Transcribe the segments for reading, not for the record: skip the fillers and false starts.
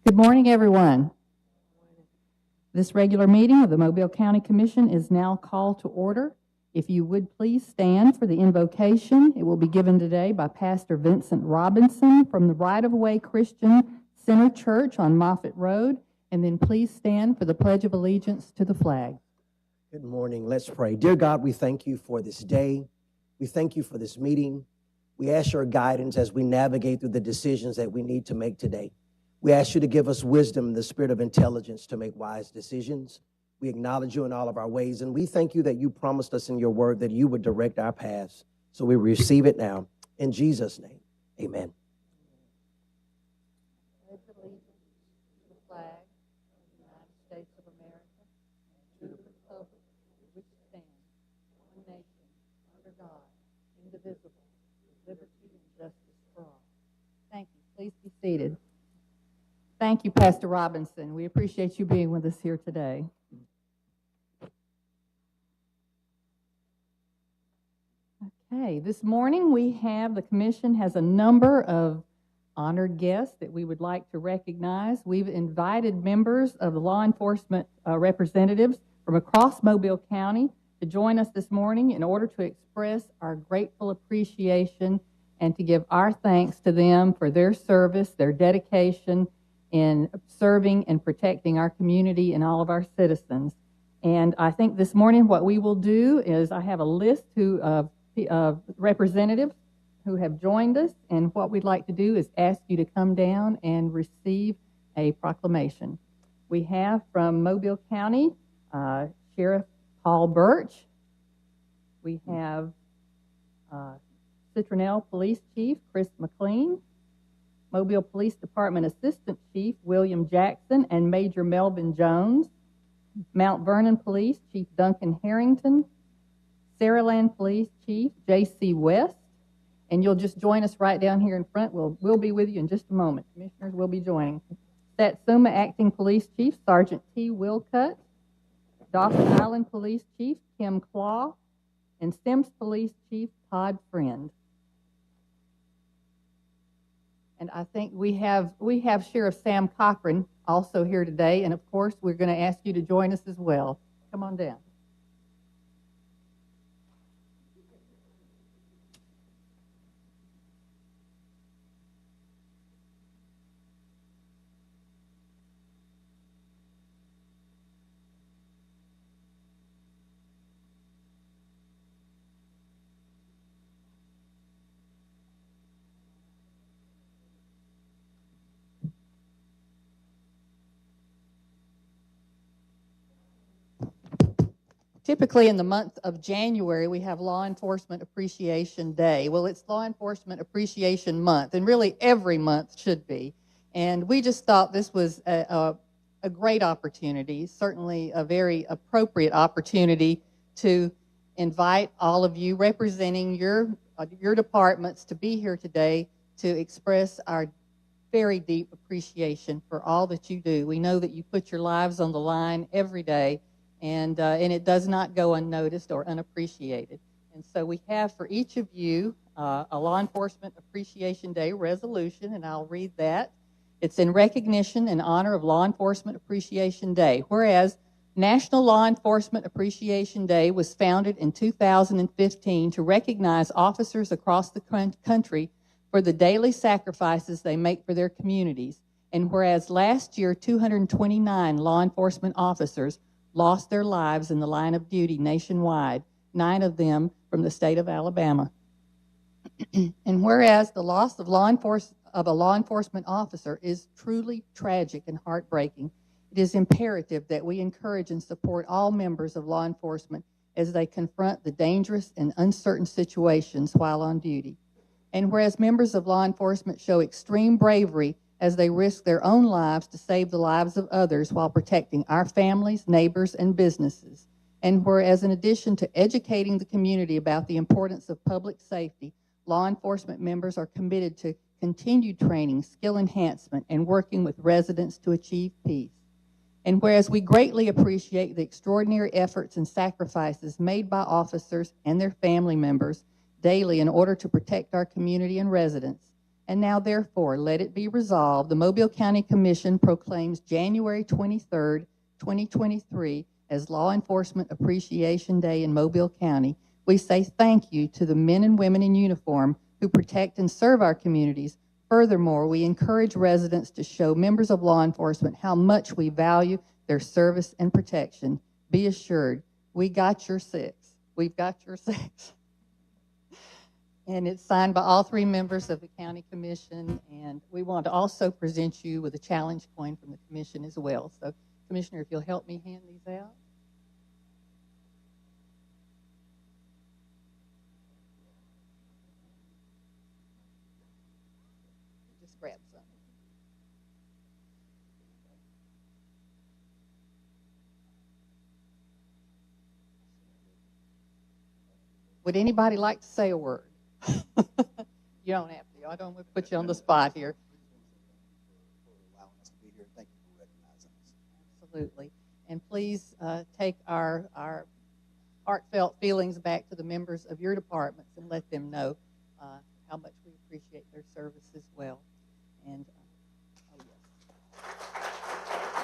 Good morning, everyone. This regular meeting of the Mobile County Commission is now called to order. If you would please stand for the invocation. It will be given today by Pastor Vincent Robinson from the Right of Way Christian Center Church on Moffett Road. And then please stand for the Pledge of Allegiance to the flag. Good morning. Let's pray. Dear God, we thank you for this day. We thank you for this meeting. We ask your guidance as we navigate through the decisions that we need to make today. We ask you to give us wisdom, the spirit of intelligence to make wise decisions. We acknowledge you in all of our ways, and we thank you that you promised us in your word that you would direct our paths. So we receive it now. In Jesus' name, amen. Pledge allegiance to the flag of the United States of America and to the republic which stands one nation under God, indivisible, with liberty and justice for all. Thank you. Please be seated. Thank you, Pastor Robinson. We appreciate you being with us here today. Okay, this morning the commission has a number of honored guests that we would like to recognize. We've invited members of the law enforcement representatives from across Mobile County to join us this morning in order to express our grateful appreciation and to give our thanks to them for their service, their dedication in serving and protecting our community and all of our citizens. And I think this morning what we will do is I have a list of representatives who have joined us, and what we'd like to do is ask you to come down and receive a proclamation. We have from Mobile County, Sheriff Paul Birch. We have Citronelle Police Chief Chris McLean, Mobile Police Department Assistant Chief William Jackson and Major Melvin Jones, Mount Vernon Police Chief Duncan Harrington, Saraland Police Chief J.C. West, and you'll just join us right down here in front. We'll be with you in just a moment. Commissioners will be joining. Satsuma Acting Police Chief Sergeant T. Wilcutt, Dawson Island Police Chief Kim Claw, and Sims Police Chief Todd Friend. And I think we have Sheriff Sam Cochran also here today, and of course we're going to ask you to join us as well. Come on down. Typically in the month of January, we have Law Enforcement Appreciation Day. Well, it's Law Enforcement Appreciation Month, and really every month should be. And we just thought this was a great opportunity, certainly a very appropriate opportunity to invite all of you representing your departments to be here today to express our very deep appreciation for all that you do. We know that you put your lives on the line every day, and it does not go unnoticed or unappreciated. And so we have for each of you a Law Enforcement Appreciation Day resolution, and I'll read that. It's in recognition and honor of Law Enforcement Appreciation Day. Whereas National Law Enforcement Appreciation Day was founded in 2015 to recognize officers across the country for the daily sacrifices they make for their communities. And whereas last year 229 law enforcement officers lost their lives in the line of duty nationwide, 9 of them from the state of Alabama. And whereas the loss of a law enforcement officer is truly tragic and heartbreaking, it is imperative that we encourage and support all members of law enforcement as they confront the dangerous and uncertain situations while on duty. And whereas members of law enforcement show extreme bravery as they risk their own lives to save the lives of others while protecting our families, neighbors, and businesses. And whereas in addition to educating the community about the importance of public safety, law enforcement members are committed to continued training, skill enhancement, and working with residents to achieve peace. And whereas we greatly appreciate the extraordinary efforts and sacrifices made by officers and their family members daily in order to protect our community and residents, And now, therefore, let it be resolved, the Mobile County Commission proclaims January 23rd, 2023 as Law Enforcement Appreciation Day in Mobile County. We say thank you to the men and women in uniform who protect and serve our communities. Furthermore, we encourage residents to show members of law enforcement how much we value their service and protection. Be assured, we got your six. We've got your six. And it's signed by all three members of the County Commission, and we want to also present you with a challenge coin from the Commission as well. So, Commissioner, if you'll help me hand these out. Just grab some. Would anybody like to say a word? You don't have to. I don't want to put you on the spot here. Allowing us to be here. Thank you for recognizing us. Absolutely. And please take our heartfelt feelings back to the members of your departments and let them know how much we appreciate their service as well. And, oh yes.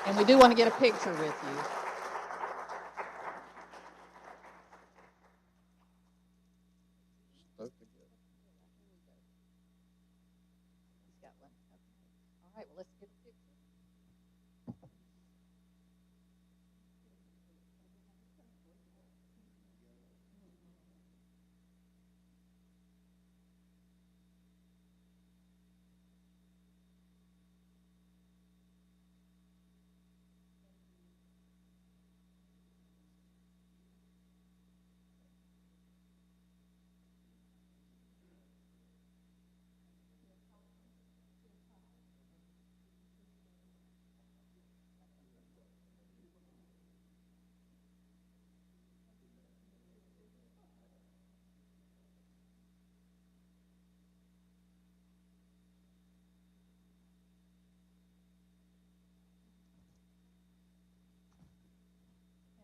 And we do want to get a picture with you. All right, well, let's get a picture.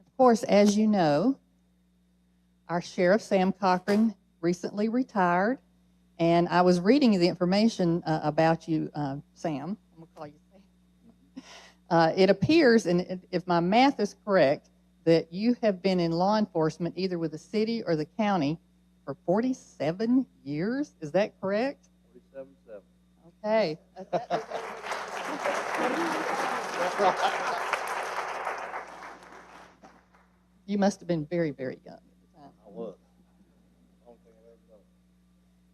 Of course, as you know, our Sheriff, Sam Cochran, recently retired, and I was reading the information about you, Sam. I'm going to call you Sam. It appears, and if my math is correct, that you have been in law enforcement either with the city or the county for 47 years. Is that correct? 47.7. Okay. You must have been very, very young at the time. I was. I don't think I've ever done it.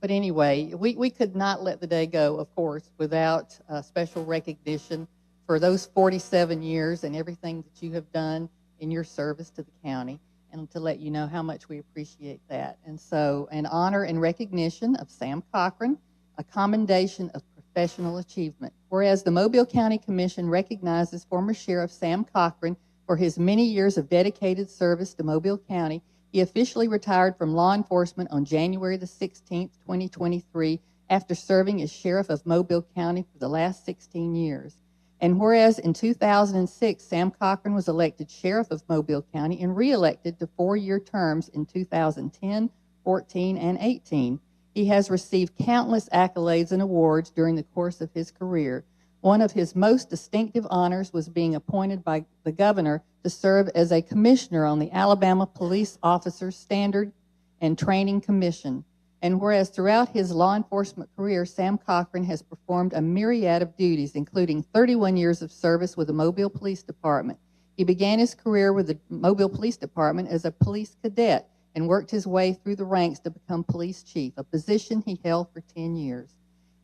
But anyway, we could not let the day go, of course, without special recognition for those 47 years and everything that you have done in your service to the county, and to let you know how much we appreciate that. And so, in honor and recognition of Sam Cochran, a commendation of professional achievement. Whereas the Mobile County Commission recognizes former Sheriff Sam Cochran for his many years of dedicated service to Mobile County. He officially retired from law enforcement on January the 16th, 2023, after serving as Sheriff of Mobile County for the last 16 years. And whereas in 2006, Sam Cochran was elected Sheriff of Mobile County and re-elected to 4-year terms in 2010, 14, and 18. He has received countless accolades and awards during the course of his career. One of his most distinctive honors was being appointed by the governor to serve as a commissioner on the Alabama Police Officers Standard and Training Commission. And whereas throughout his law enforcement career, Sam Cochran has performed a myriad of duties, including 31 years of service with the Mobile Police Department. He began his career with the Mobile Police Department as a police cadet and worked his way through the ranks to become police chief, a position he held for 10 years.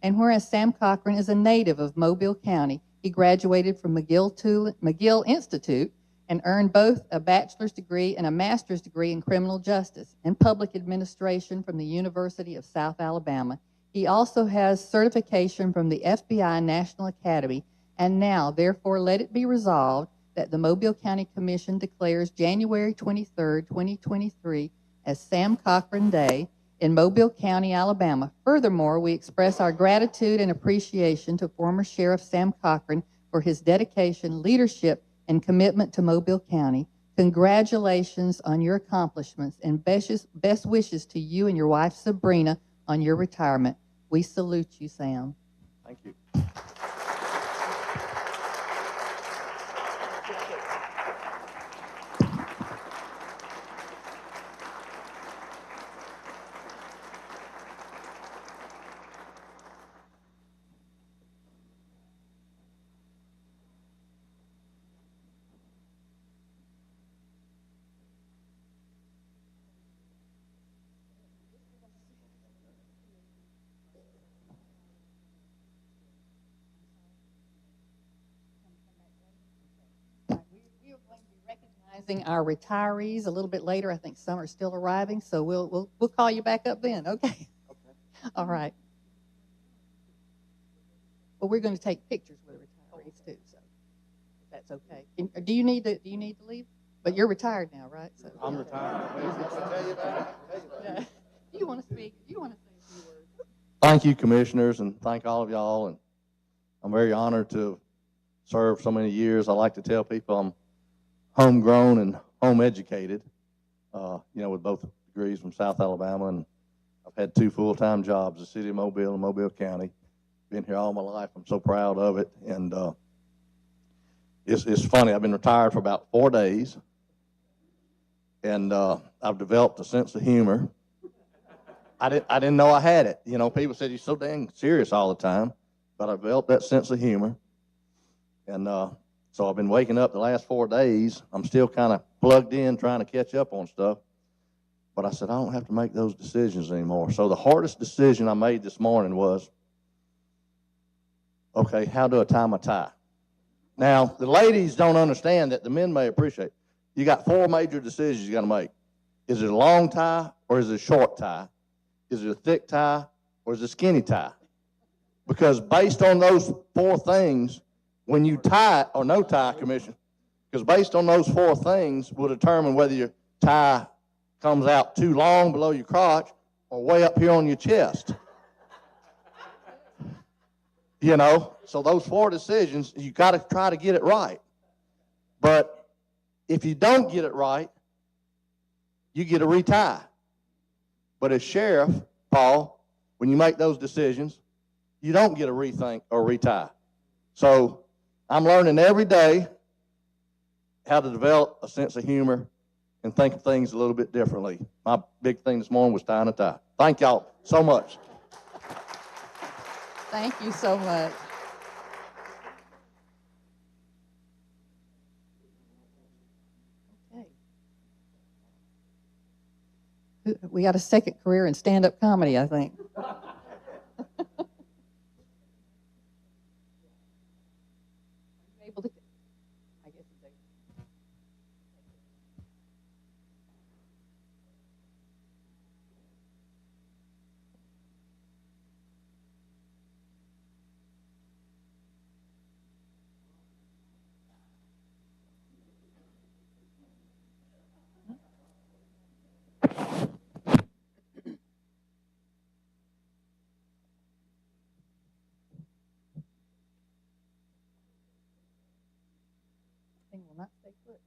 And whereas Sam Cochran is a native of Mobile County, he graduated from McGill Institute and earned both a bachelor's degree and a master's degree in criminal justice and public administration from the University of South Alabama. He also has certification from the FBI National Academy. And now, therefore, let it be resolved that the Mobile County Commission declares January 23rd, 2023 as Sam Cochran Day in Mobile County, Alabama. Furthermore, we express our gratitude and appreciation to former Sheriff Sam Cochran for his dedication, leadership, and commitment to Mobile County. Congratulations on your accomplishments and best wishes to you and your wife Sabrina on your retirement. We salute you, Sam. Thank you. We are going to be recognizing our retirees a little bit later. I think some are still arriving, so we'll call you back up then. Okay. Okay. All right. But we're going to take pictures with the retirees too, so if that's okay. Do you need to leave? But you're retired now, right? So I'm retired. I'll tell you about it. yeah. Do you want to speak? Do you want to say a few words? Thank you, commissioners, and thank all of y'all. And I'm very honored to have served so many years. I like to tell people I'm homegrown and home educated, with both degrees from South Alabama. And I've had 2 full-time jobs, the city of Mobile and Mobile County. Been here all my life. I'm so proud of it. And it's funny. I've been retired for about 4 days. And I've developed a sense of humor. I didn't know I had it. People said, you're so dang serious all the time. But I developed that sense of humor. And so I've been waking up the last 4 days. I'm still kind of plugged in trying to catch up on stuff. But I said, I don't have to make those decisions anymore. So the hardest decision I made this morning was, okay, how do I tie my tie? Now, the ladies don't understand that. The men may appreciate. You got 4 major decisions you got to make. Is it a long tie or is it a short tie? Is it a thick tie or is it a skinny tie? Because based on those 4 things, when you tie it, or no tie, Commissioner, because based on those 4 things will determine whether your tie comes out too long below your crotch or way up here on your chest. So those 4 decisions, you got to try to get it right. But if you don't get it right, you get a retie. But as sheriff, Paul, when you make those decisions, you don't get a rethink or retie. So I'm learning every day how to develop a sense of humor and think of things a little bit differently. My big thing this morning was tying a tie. Thank y'all so much. Thank you so much. Okay. We got a second career in stand-up comedy, I think. Able to, I guess it's able. Thing will not stay put.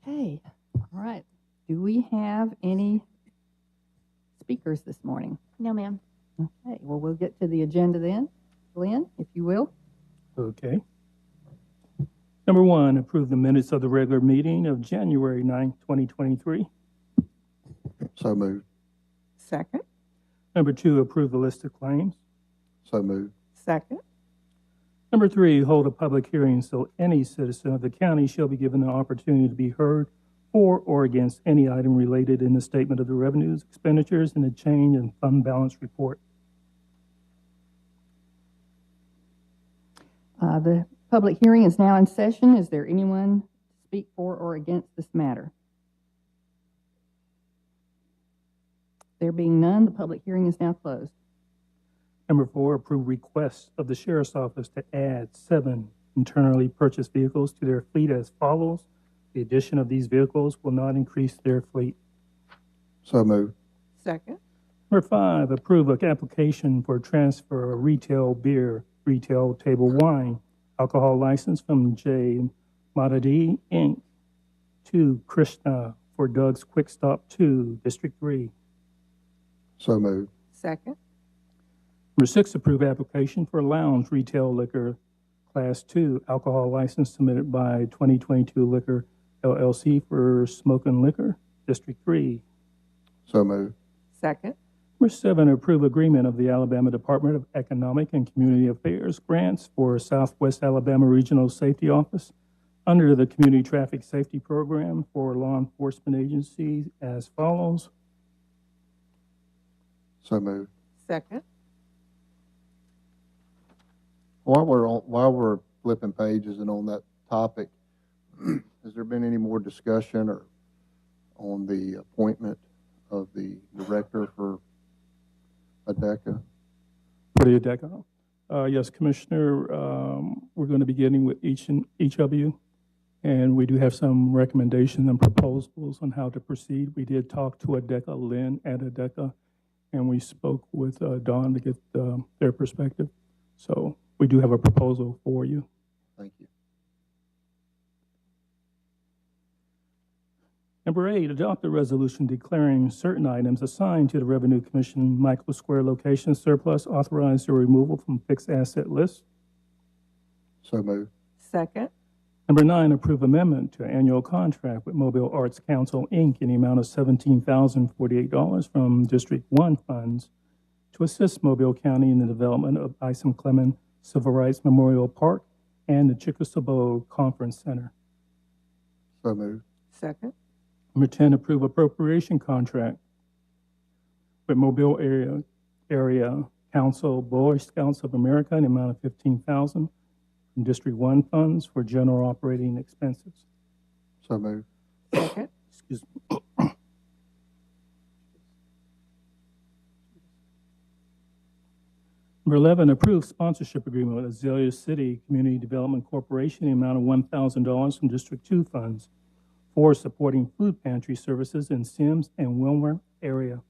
Okay, all right. Do we have any speakers this morning? No, ma'am. Okay, well, we'll get to the agenda then. Glenn, if you will. Okay. Number 1, approve the minutes of the regular meeting of January 9th, 2023. So moved. Second. Number 2, approve the list of claims. So moved. Second. Number 3, hold a public hearing so any citizen of the county shall be given the opportunity to be heard for or against any item related in the statement of the revenues, expenditures, and the change in fund balance report. The public hearing is now in session. Is there anyone to speak for or against this matter? There being none, the public hearing is now closed. Number 4, approve requests of the Sheriff's Office to add 7 internally purchased vehicles to their fleet as follows. The addition of these vehicles will not increase their fleet. So moved. Second. Number 5, approve an application for transfer of retail beer, retail table wine, alcohol license from J. Madadi, Inc. to Krishna for Doug's Quick Stop 2, District 3. So moved. Second. Number 6, approve application for lounge retail liquor Class 2 alcohol license submitted by 2022 Liquor LLC for Smokin' Liquor, District 3. So moved. Second. Number 7, approve agreement of the Alabama Department of Economic and Community Affairs grants for Southwest Alabama Regional Safety Office under the Community Traffic Safety Program for law enforcement agencies as follows. So moved. Second. While we're flipping pages and on that topic, has there been any more discussion or on the appointment of the director for ADECA? For the ADECA. Yes, Commissioner, we're going to be getting with each of you, and we do have some recommendations and proposals on how to proceed. We did talk to ADECA, Lynn at ADECA, and we spoke with Dawn to get their perspective. So we do have a proposal for you. Thank you. Number 8, adopt a resolution declaring certain items assigned to the Revenue Commission Michael Square location surplus, authorize their removal from fixed asset list. So moved. Second. Number 9, approve amendment to annual contract with Mobile Arts Council, Inc. in the amount of $17,048 from District 1 funds to assist Mobile County in the development of Isom Clemens Civil Rights Memorial Park and the Chickasaw Conference Center. So moved. Second. Number 10, approve appropriation contract with Mobile Area Council, Boy Scouts of America in the amount of $15,000 from District 1 funds for general operating expenses. So moved. Second. Excuse me. Number 11, approve sponsorship agreement with Azalea City Community Development Corporation in the amount of $1,000 from District 2 funds for supporting food pantry services in Sims and Wilmer area.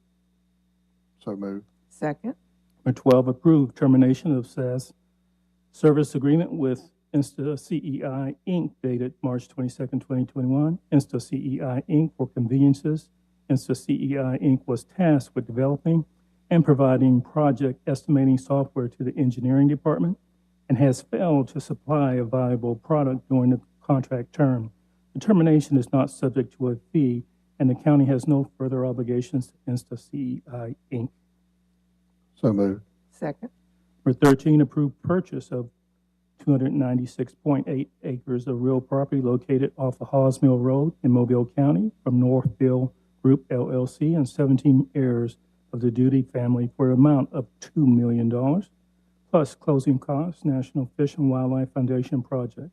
So moved. Second. Number 12, approve termination of SAS service agreement with Insta CEI Inc. dated March 22nd, 2021. Insta CEI Inc. for conveniences. Insta CEI Inc. was tasked with developing and providing project estimating software to the engineering department and has failed to supply a viable product during the contract term. The termination is not subject to a fee, and the county has no further obligations to Insta CEI Inc. So moved. Second. Number 13, approve purchase of 296.8 acres of real property located off of Hawes Mill Road in Mobile County from Northville Group LLC and 17 heirs of the Duty family for an amount of $2 million, plus closing costs, National Fish and Wildlife Foundation project,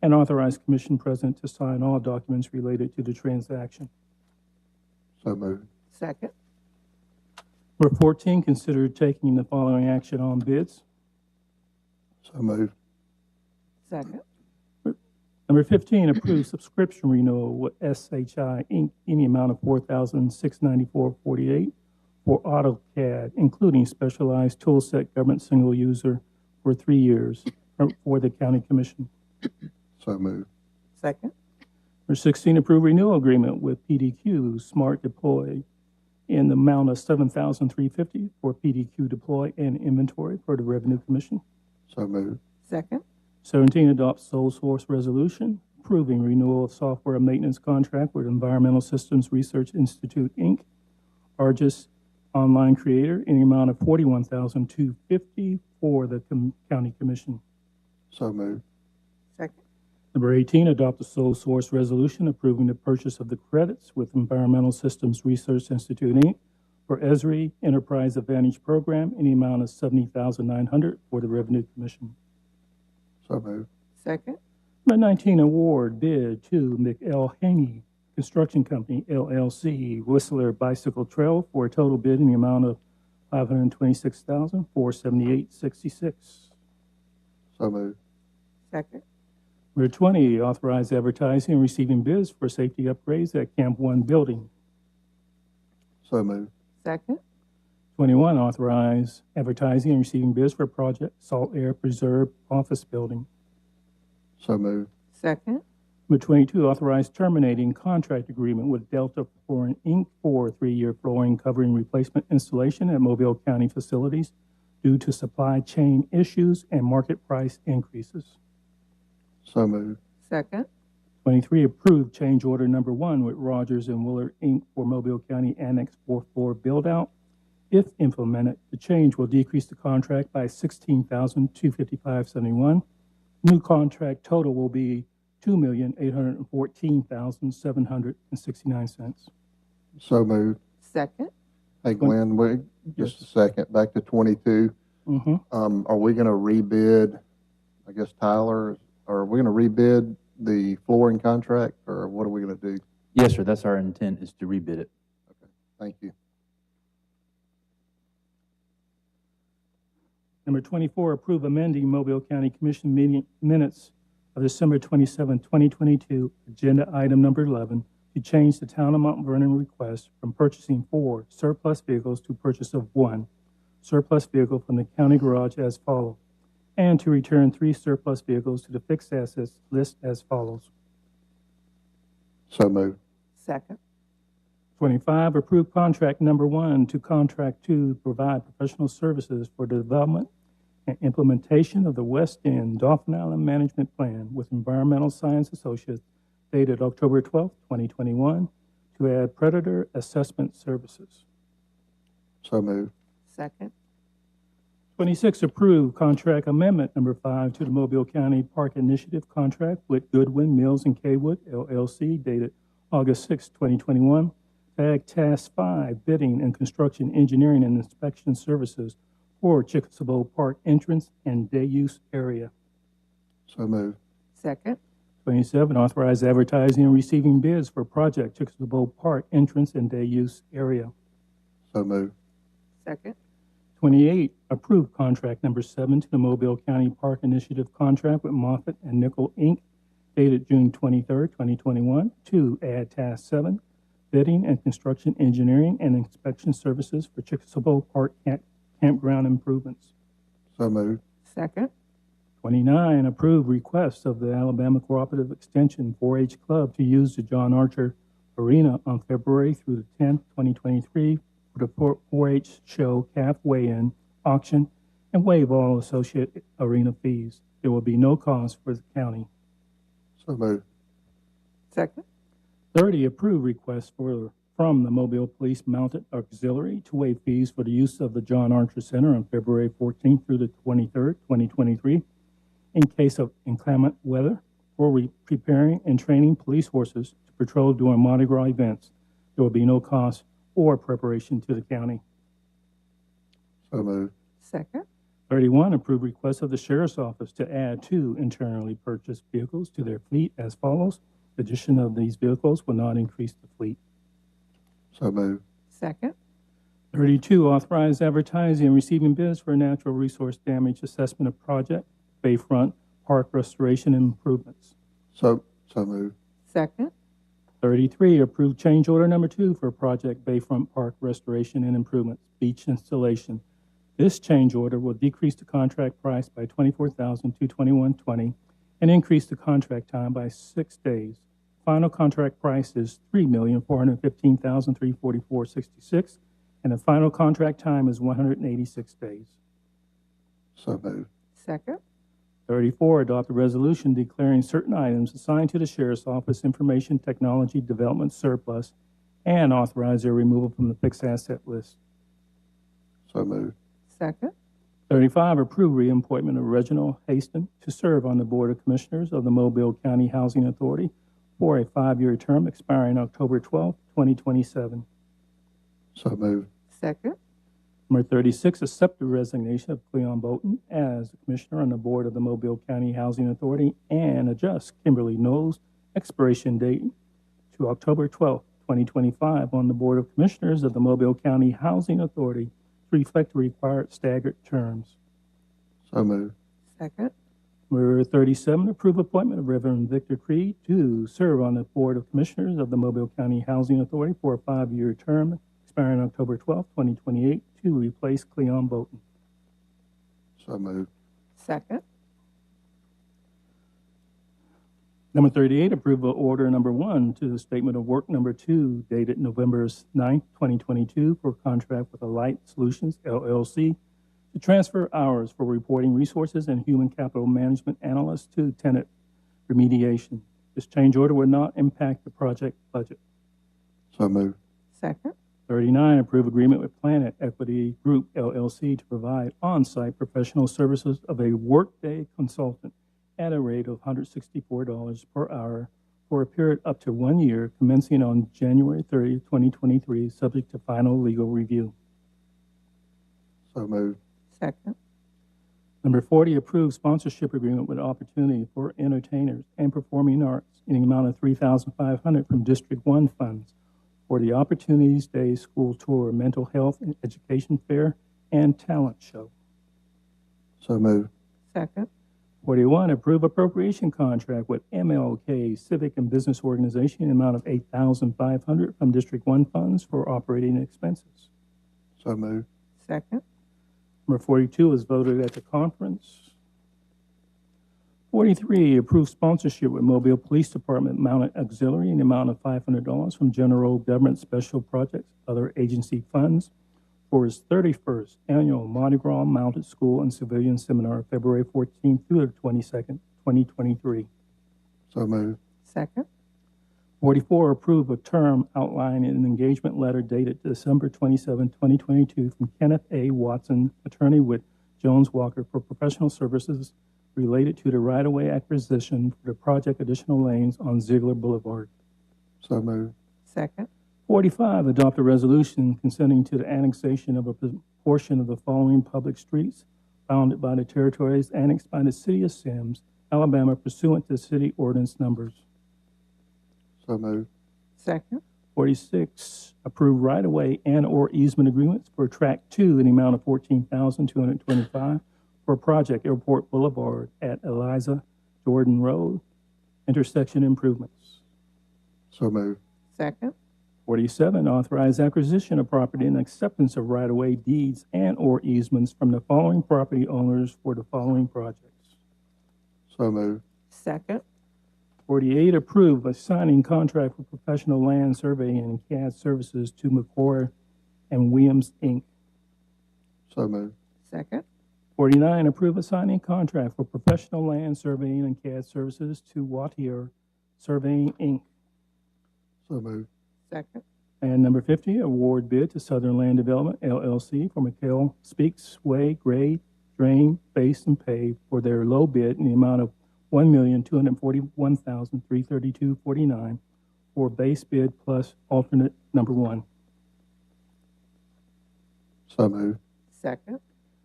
and authorize Commission President to sign all documents related to the transaction. So moved. Second. Number 14, consider taking the following action on bids. So moved. Second. Number 15, approve subscription renewal with SHI Inc. in the amount of $4,694.48 for AutoCAD, including specialized toolset government single user for 3 years for the County Commission. So moved. Second. Number 16, approve renewal agreement with PDQ Smart Deploy in the amount of $7,350 for PDQ Deploy and Inventory for the Revenue Commission. So moved. Second. 17, adopt sole source resolution approving renewal of software maintenance contract with Environmental Systems Research Institute, Inc., Argus Online Creator, in the amount of $41,250 for the County Commission. So moved. Second. Number 18, adopt a sole source resolution approving the purchase of the credits with Environmental Systems Research Institute, Inc. for ESRI Enterprise Advantage Program in the amount of $70,900 for the Revenue Commission. So moved. Second. Number 19, award bid to McElhaney Construction Company, LLC, Whistler Bicycle Trail for a total bid in the amount of $526,478.66. So moved. Second. Number 20, authorize advertising and receiving bids for safety upgrades at Camp One building. So moved. Second. 21, authorize advertising and receiving bids for project Salt Air Preserve Office Building. So moved. Second. Number 22, authorize terminating contract agreement with Delta Flooring, Inc. for 3-year flooring covering replacement installation at Mobile County facilities due to supply chain issues and market price increases. So moved. Second. 23, approve change order number 1 with Rogers and Willard, Inc. for Mobile County Annex 4th floor build-out. If implemented, the change will decrease the contract by $16,255.71. New contract total will be $2,814,769. So moved. Second. Hey, Glenn, wait just a second. Back to 22. Mm-hmm. Are we going to rebid, I guess, Tyler, or are we going to rebid the flooring contract, or what are we going to do? Yes, sir. That's our intent, is to rebid it. Thank you. Number 24, approve amending Mobile County Commission meeting minutes of December 27, 2022, agenda item number 11, to change the Town of Mount Vernon request from purchasing 4 surplus vehicles to purchase of 1 surplus vehicle from the county garage as follows, and to return 3 surplus vehicles to the fixed assets list as follows. So moved. Second. 25, approve contract number 1 to contract 2 provide professional services for the development and implementation of the West End Dauphin Island Management Plan with Environmental Science Associates dated October 12, 2021, to add predator assessment services. So moved. Second. 26, approve contract amendment number 5 to the Mobile County Park Initiative contract with Goodwin Mills and Kaywood, LLC, dated August 6, 2021, to add Task 5 bidding and construction engineering and inspection services for Chickasaw Park entrance and day use area. So moved. Second. 27, authorize advertising and receiving bids for project Chickasaw Park entrance and day use area. So moved. Second. 28, approve contract number 7 to the Mobile County Park Initiative contract with Moffett and Nickel, Inc., dated June 23, 2021, to add Task 7, bidding and construction engineering and inspection services for Chickasaw Park campground improvements. So moved. Second. 29, approve request of the Alabama Cooperative Extension 4-H Club to use the John Archer Arena on February through the 10th, 2023 for the 4-H show, calf weigh-in, auction, and waive all associated arena fees. There will be no cost for the county. So moved. Second. 30, approve request from the Mobile Police Mounted Auxiliary to waive fees for the use of the John Archer Center on February 14th through the 23rd, 2023, in case of inclement weather, for preparing and training police horses to patrol during Mardi Gras events. There will be no cost or preparation to the county. So moved. Second. 31, approve request of the Sheriff's Office to add 2 internally purchased vehicles to their fleet as follows. The addition of these vehicles will not increase the fleet. So moved. Second. 32, authorize advertising and receiving bids for natural resource damage assessment of project, Bayfront Park restoration and improvements. So moved. Second. 33, approve change order number 2 for project Bayfront Park restoration and improvements, beach installation. This change order will decrease the contract price by $24,221.20 and increase the contract time by 6 days. Final contract price is $3,415,344.66, and the final contract time is 186 days. So moved. Second. 34, adopt a resolution declaring certain items assigned to the Sheriff's Office Information Technology Development surplus and authorize their removal from the fixed asset list. So moved. Second. 35, approve reappointment of Reginald Haston to serve on the Board of Commissioners of the Mobile County Housing Authority for a 5-year term expiring October 12, 2027. So moved. Second. Number 36, accept the resignation of Cleon Bolton as the Commissioner on the Board of the Mobile County Housing Authority and adjust Kimberly Knowles' expiration date to October 12, 2025 on the Board of Commissioners of the Mobile County Housing Authority to reflect the required staggered terms. So moved. Second. Number 37, approve appointment of Reverend Victor Creed to serve on the Board of Commissioners of the Mobile County Housing Authority for a 5-year term expiring October 12, 2028 to replace Cleon Bolton. So moved. Second. Number 38, approval order number 1 to the statement of work number 2 dated November 9th, 2022 for contract with Alight Solutions LLC to transfer hours for reporting resources and human capital management analyst to tenant remediation. This change order will not impact the project budget. So moved. Second. 39, approve agreement with Planet Equity Group LLC to provide on-site professional services of a workday consultant at a rate of $164 per hour for a period up to 1 year commencing on January 30, 2023, subject to final legal review. So moved. Second. Number 40, approve sponsorship agreement with Opportunity for Entertainers and Performing Arts in the amount of $3,500 from District 1 funds for the Opportunities Day School Tour, Mental Health and Education Fair, and Talent Show. So moved. Second. 41, approve appropriation contract with MLK Civic and Business Organization in the amount of $8,500 from District 1 funds for operating expenses. So moved. Second. Number 42 was voted at the conference. 43, approve sponsorship with Mobile Police Department Mounted Auxiliary in the amount of $500 from General Government Special Projects, other agency funds for his 31st annual Mardi Gras Mounted School and Civilian Seminar, February 14th through the 22nd, 2023. So moved. Second. 44, approve a term outlined in an engagement letter dated December 27, 2022 from Kenneth A. Watson, attorney with Jones Walker for professional services related to the right-of-way acquisition for the project additional lanes on Ziegler Boulevard. So moved. Second. 45, adopt a resolution consenting to the annexation of a portion of the following public streets bounded by the territories annexed by the city of Sims, Alabama pursuant to city ordinance numbers. So moved. Second. 46, approve right-of-way and/or easement agreements for Track 2 in the amount of $14,225 for Project Airport Boulevard at Eliza Jordan Road, intersection improvements. So moved. Second. 47, authorize acquisition of property and acceptance of right-of-way deeds and/or easements from the following property owners for the following projects. So moved. Second. 48, approve a signing contract for professional land surveying and CAD services to McCoy and Williams, Inc. So moved. Second. 49, approve a signing contract for professional land surveying and CAD services to Wattier Surveying, Inc. So moved. Second. And number 50, award bid to Southern Land Development, LLC for McHale Speaks Way, Grade, Drain, Base, and Pave for their low bid in the amount of $1,241,332.49 for base bid plus alternate number 1. So moved. Second.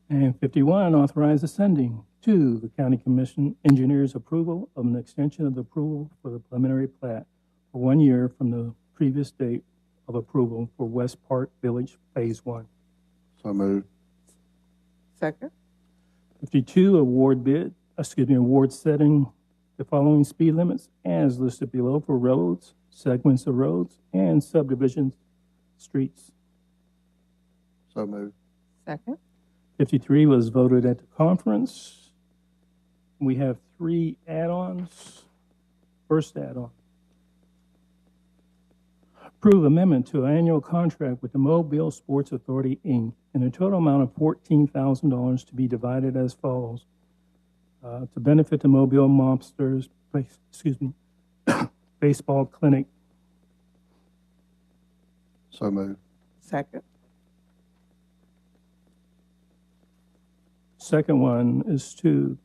And 51, authorize the sending to the County Commission engineer's approval of an extension of the approval for the preliminary plat for 1 year from the previous date of approval for West Park Village Phase 1. So moved. Second. 52, award setting the following speed limits as listed below for roads, segments of roads, and subdivision streets. So moved. Second. 53 was voted at the conference. We have 3 add-ons. First add-on. Approve amendment to annual contract with the Mobile Sports Authority, Inc. in a total amount of $14,000 to be divided as follows. To benefit the Mobile Mobsters, baseball clinic. So moved. Second. Second one is to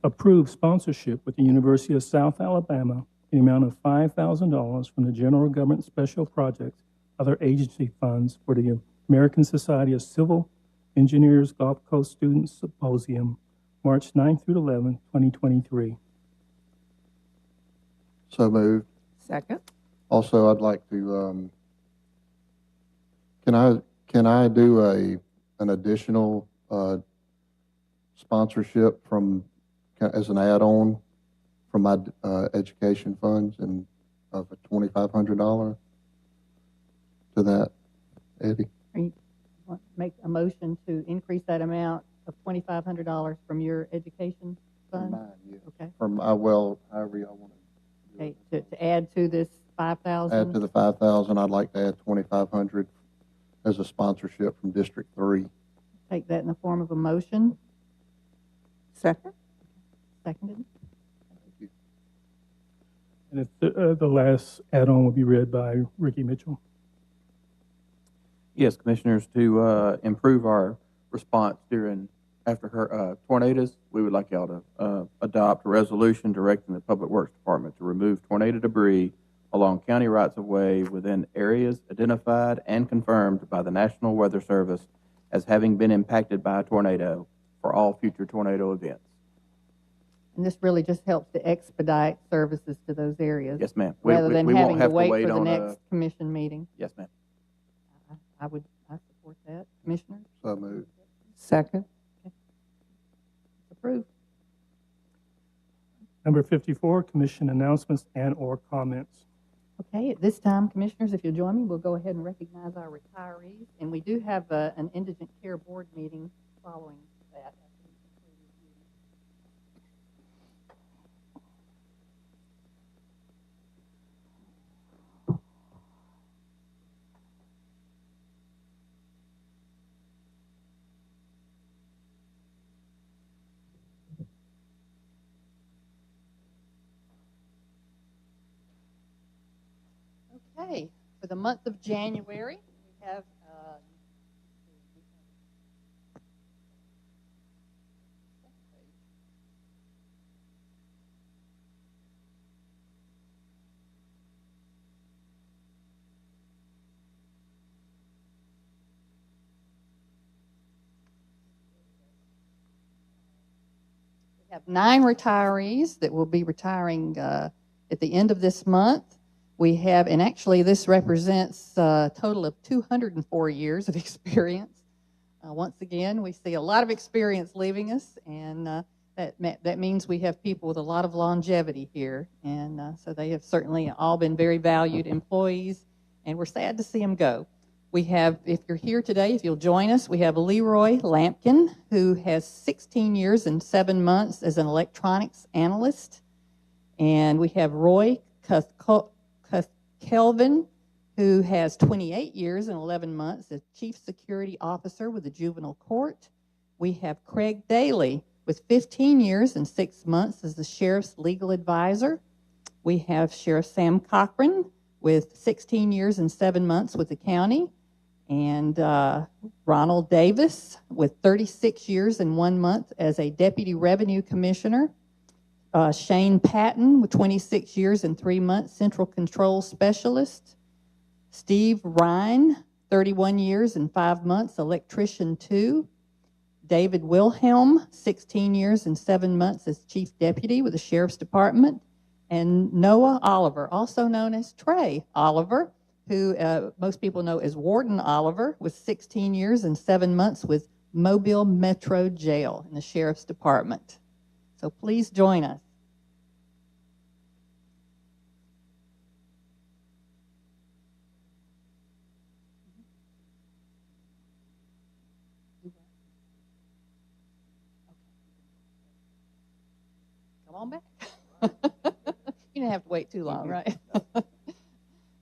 approve sponsorship with the University of South Alabama in the amount of $5,000 from the General Government Special Projects, other agency funds for the American Society of Civil Engineers Gulf Coast Students Symposium, March 9th through 11th, 2023. So moved. Second. Also, I'd like to, can I do an additional sponsorship as an add-on from my education funds and of a $2,500 to that, Eddie? You want to make a motion to increase that amount of $2,500 from your education fund? Mine, yeah. Okay. From, well, however y'all want to Okay, to add to this 5,000? Add to the 5,000, I'd like to add 2,500 as a sponsorship from District 3. Take that in the form of a motion. Second. Seconded. Thank you. And if the last add-on will be read by Ricky Mitchell. Yes, Commissioners, to improve our response after tornadoes, we would like y'all to adopt a resolution directing the Public Works Department to remove tornado debris along county rights-of-way within areas identified and confirmed by the National Weather Service as having been impacted by a tornado for all future tornado events. And this really just helps to expedite services to those areas. Yes, ma'am. Rather than we won't having to have wait for the on next commission meeting. Yes, ma'am. I support that. Commissioners? So moved. Second. Approved. Number 54, commission announcements and/or comments. Okay, at this time, Commissioners, if you'll join me, we'll go ahead and recognize our retirees. And we do have an Indigent Care Board meeting following that. Okay, for the month of January, we have we have 9 retirees that will be retiring at the end of this month. We have, and actually this represents a total of 204 years of experience. Once again, we see a lot of experience leaving us, and that means we have people with a lot of longevity here. And so they have certainly all been very valued employees, and we're sad to see them go. We have, if you're here today, if you'll join us, we have Leroy Lampkin, who has 16 years and 7 months as an electronics analyst. And we have Roy Kelvin, who has 28 years and 11 months as Chief Security Officer with the Juvenile Court. We have Craig Daly with 15 years and 6 months as the Sheriff's Legal Advisor. We have Sheriff Sam Cochran with 16 years and 7 months with the county. And Ronald Davis with 36 years and 1 month as a Deputy Revenue Commissioner. Shane Patton with 26 years and 3 months, Central Control Specialist. Steve Ryan, 31 years and 5 months, Electrician 2. David Wilhelm, 16 years and 7 months as Chief Deputy with the Sheriff's Department. And Noah Oliver, also known as Trey Oliver, who most people know as Warden Oliver, with 16 years and 7 months with Mobile Metro Jail in the Sheriff's Department. So please join us. Come on back. You didn't have to wait too long, right?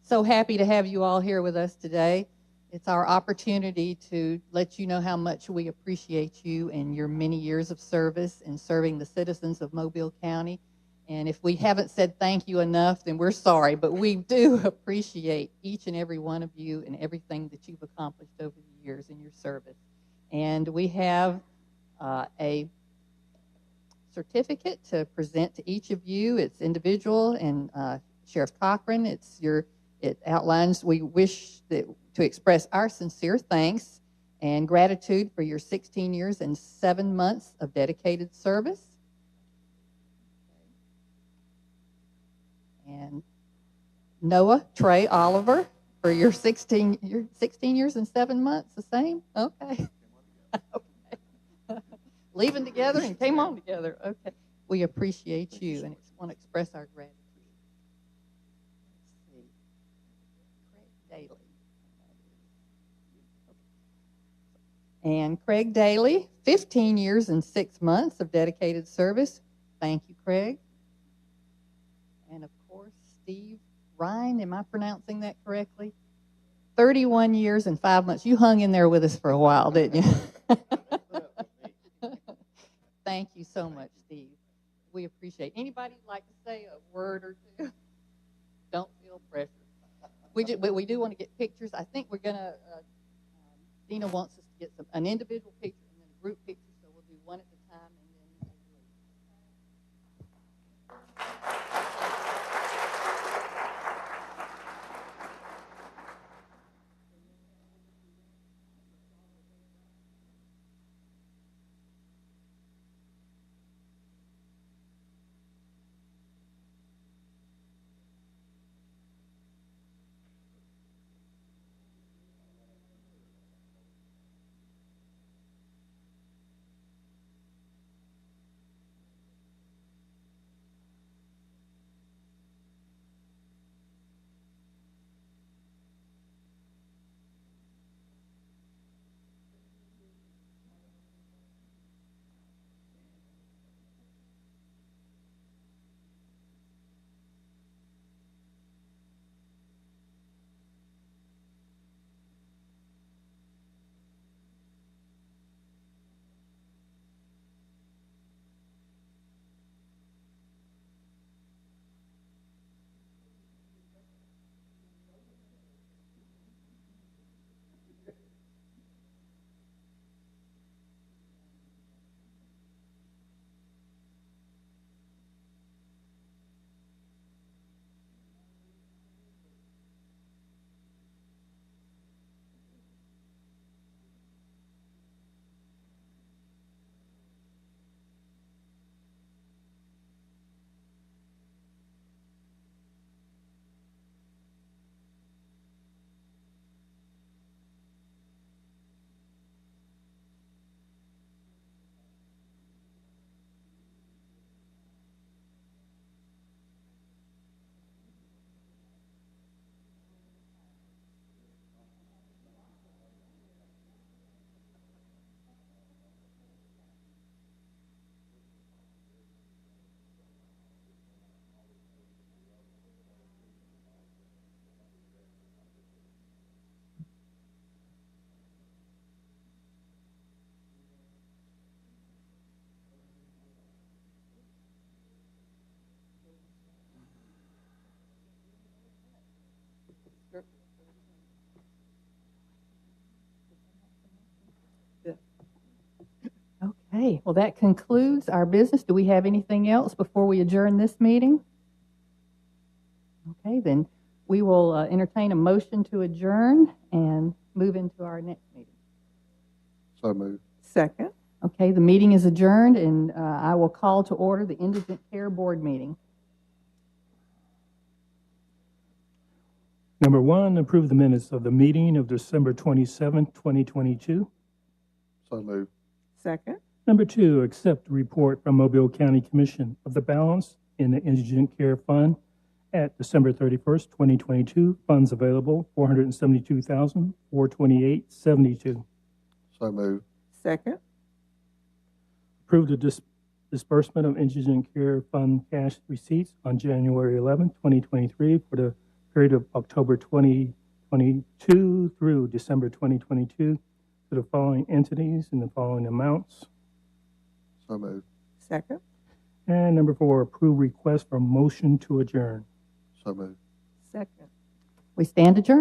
So happy to have you all here with us today. It's our opportunity to let you know how much we appreciate you and your many years of service in serving the citizens of Mobile County. And if we haven't said thank you enough, then we're sorry, but we do appreciate each and every one of you and everything that you've accomplished over the years in your service. And we have a certificate to present to each of you. It's individual, and Sheriff Cochran, it outlines, we wish to express our sincere thanks and gratitude for your 16 years and 7 months of dedicated service. And Noah Trey Oliver for your 16 years and 7 months, the same? Okay. Okay. Leaving together and came on together. Okay. We appreciate you and want to express our gratitude. Daly. And Craig Daly, 15 years and 6 months of dedicated service. Thank you, Craig. And of course, Steve Ryan. Am I pronouncing that correctly? 31 years and 5 months. You hung in there with us for a while, didn't you? Thank you so much, Steve. We appreciate it. Anybody like to say a word or two? Don't feel pressure. But we do want to get pictures. I think we're going to, Dina wants us to get an individual picture and then a group picture, so we'll do one at a time and then a group. Okay, well, that concludes our business. Do we have anything else before we adjourn this meeting? Okay, then we will entertain a motion to adjourn and move into our next meeting. So moved. Second. Okay, the meeting is adjourned, and I will call to order the Indigent Care Board meeting. Number 1, approve the minutes of the meeting of December 27th, 2022. So moved. Second. Number 2, accept the report from Mobile County Commission of the balance in the Indigent Care Fund at December 31st, 2022. Funds available, $472,428.72. So moved. Second. Approve the disbursement of Indigent Care Fund cash receipts on January 11th, 2023 for the period of October 2022 through December 2022 to the following entities in the following amounts. So moved. Second. And number 4, approve request for motion to adjourn. So moved. Second. We stand adjourned.